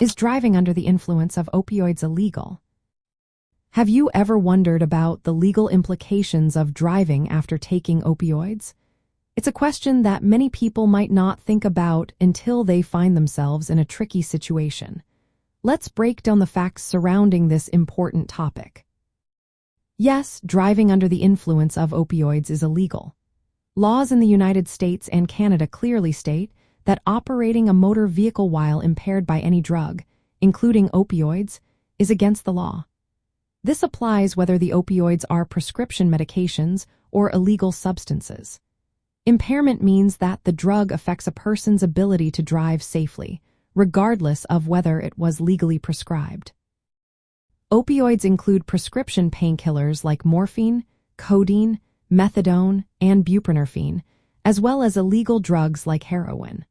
Is driving under the influence of opioids illegal? Have you ever wondered about the legal implications of driving after taking opioids? It's a question that many people might not think about until they find themselves in a tricky situation. Let's break down the facts surrounding this important topic. Yes, driving under the influence of opioids is illegal. Laws in the United States and Canada clearly state that operating a motor vehicle while impaired by any drug, including opioids, is against the law. This applies whether the opioids are prescription medications or illegal substances. Impairment means that the drug affects a person's ability to drive safely, regardless of whether it was legally prescribed. Opioids include prescription painkillers like morphine, codeine, methadone, and buprenorphine, as well as illegal drugs like heroin.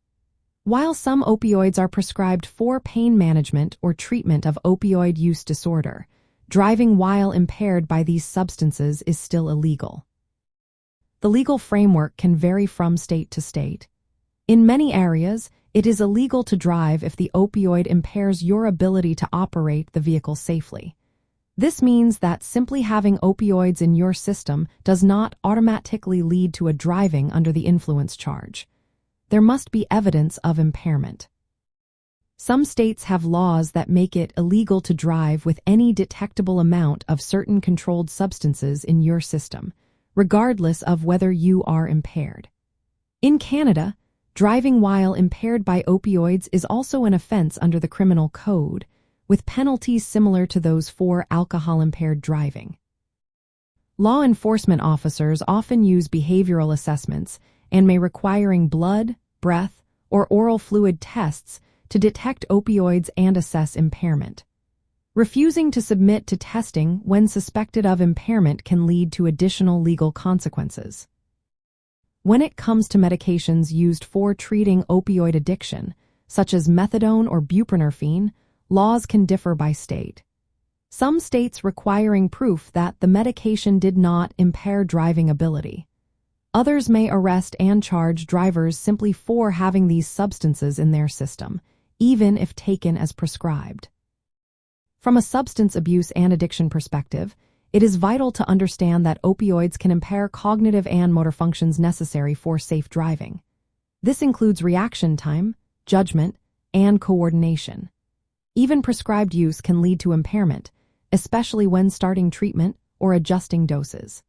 While some opioids are prescribed for pain management or treatment of opioid use disorder, driving while impaired by these substances is still illegal. The legal framework can vary from state to state. In many areas, it is illegal to drive if the opioid impairs your ability to operate the vehicle safely. This means that simply having opioids in your system does not automatically lead to a driving under the influence charge. There must be evidence of impairment. Some states have laws that make it illegal to drive with any detectable amount of certain controlled substances in your system, regardless of whether you are impaired. In Canada, driving while impaired by opioids is also an offense under the criminal code, with penalties similar to those for alcohol-impaired driving. Law enforcement officers often use behavioral assessments and may requiring blood, breath, or oral fluid tests to detect opioids and assess impairment. Refusing to submit to testing when suspected of impairment can lead to additional legal consequences. When it comes to medications used for treating opioid addiction, such as methadone or buprenorphine, laws can differ by state. Some states requiring proof that the medication did not impair driving ability. Others may arrest and charge drivers simply for having these substances in their system, even if taken as prescribed. From a substance abuse and addiction perspective, it is vital to understand that opioids can impair cognitive and motor functions necessary for safe driving. This includes reaction time, judgment, and coordination. Even prescribed use can lead to impairment, especially when starting treatment or adjusting doses.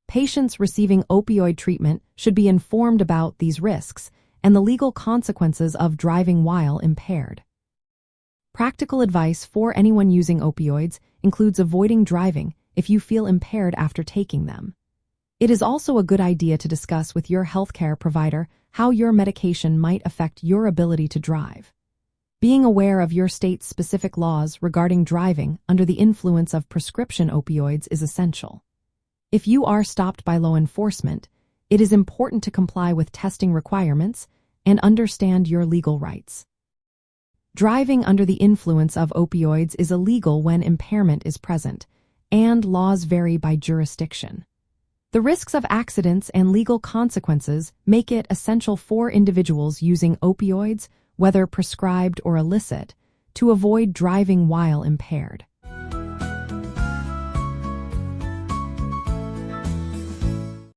Patients receiving opioid treatment should be informed about these risks and the legal consequences of driving while impaired. Practical advice for anyone using opioids includes avoiding driving if you feel impaired after taking them. It is also a good idea to discuss with your healthcare provider how your medication might affect your ability to drive. Being aware of your state's specific laws regarding driving under the influence of prescription opioids is essential. If you are stopped by law enforcement, it is important to comply with testing requirements and understand your legal rights. Driving under the influence of opioids is illegal when impairment is present, and laws vary by jurisdiction. The risks of accidents and legal consequences make it essential for individuals using opioids, whether prescribed or illicit, to avoid driving while impaired.